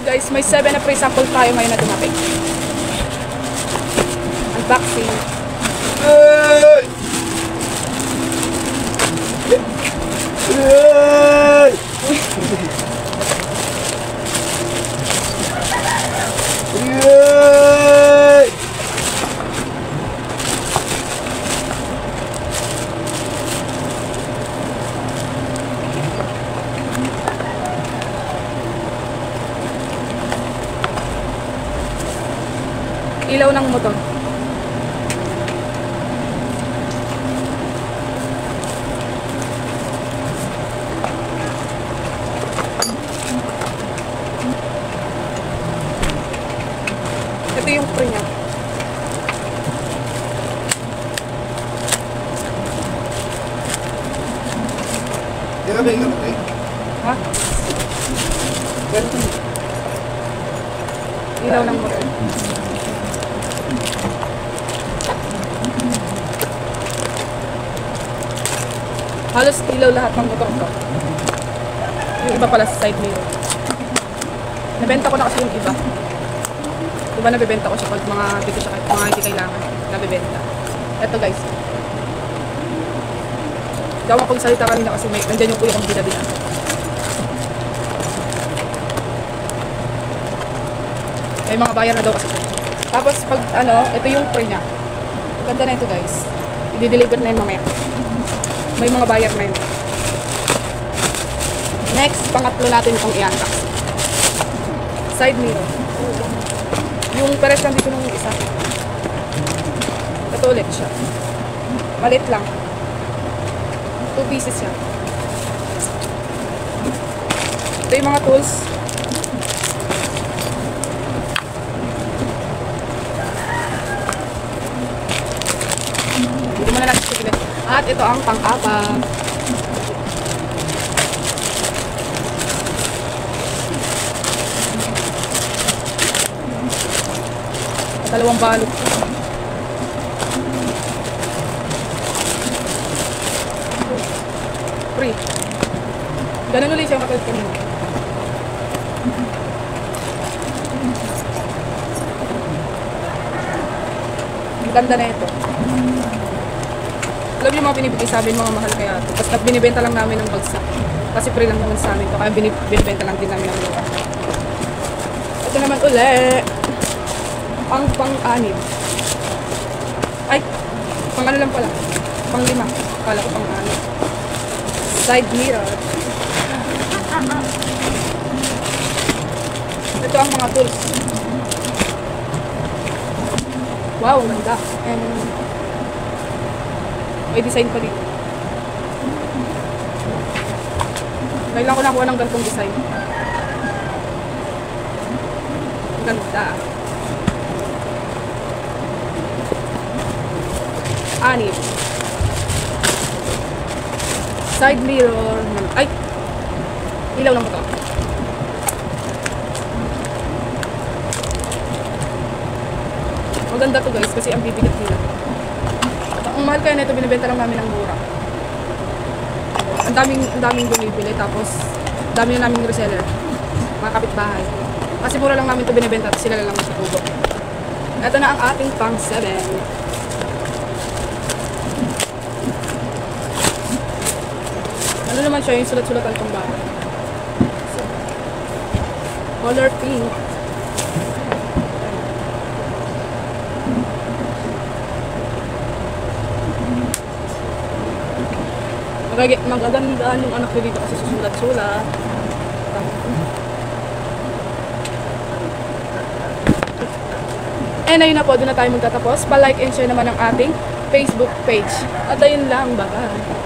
Guys, may 7 na free sample tayo ngayon na dumating. Unboxing. Ilaw ng motor. Ito yung pre niya. Ha? Ilaw ng motor. Halos ilaw lahat ng motor ko. Yung iba pala sa side mirror. Nabenta ko na kasi yung iba. Diba nabibenta ko siya pag mga hindi kailangan. Nabibenta. Eto guys. Gawa kong salita kanina kasi nandyan yung kuya kong bida-bida. May mga bayar na daw kasi. Tapos pag ito yung pre niya. Ganda na ito guys. I-deliver na yun mamaya. May mga bayar na yun. Next, pangatlo natin itong i-unbox. Side mirror. Yung pares lang dito nung isa. Ito ulit siya. Malit lang. 2 pieces siya. Ito yung mga tools. Hindi mo na natin sipilit. At ito ang pang-apat. Dalawang balot. Free. Ganun ulit siya katulad kanina. Ang ganda na ito. Alam niyo mga binibigay sa amin mga mahal kaya ito. Basta binibenta lang namin ng bagsak. Kasi free lang naman sa amin ito. Kaya binibenta lang din namin ng lupa. Ito naman ulit. Ang pang-anim. Ay, pang-ano lang pala. Pang-5. Kala ko pang-anim. Side mirror. Ito ang mga tools. Wow, ganda. And may design pa dito. Kailan ko nakuha ng ganitong design. Ganda. 6. Side mirror. Ay! Ilaw lang ito. Maganda to guys kasi ang bibigat nila. Ang mahal kaya nito, binibenta lang namin ng mura. Ang daming bumibili, tapos dami na naming reseller. Mga kapitbahay. Kasi mura lang namin ito binibenta, tapos sila lang sa tubo. Ito na ang ating pang-7. Ano naman siya, yung sulat-sulatan itong bahay. So, color pink. Magagandaan yung anak ko dito kasi susulat-sulat. And ayun na po, doon na tayo magtatapos. Pa-like and share naman ang ating Facebook page. At ayun lang, bye-bye.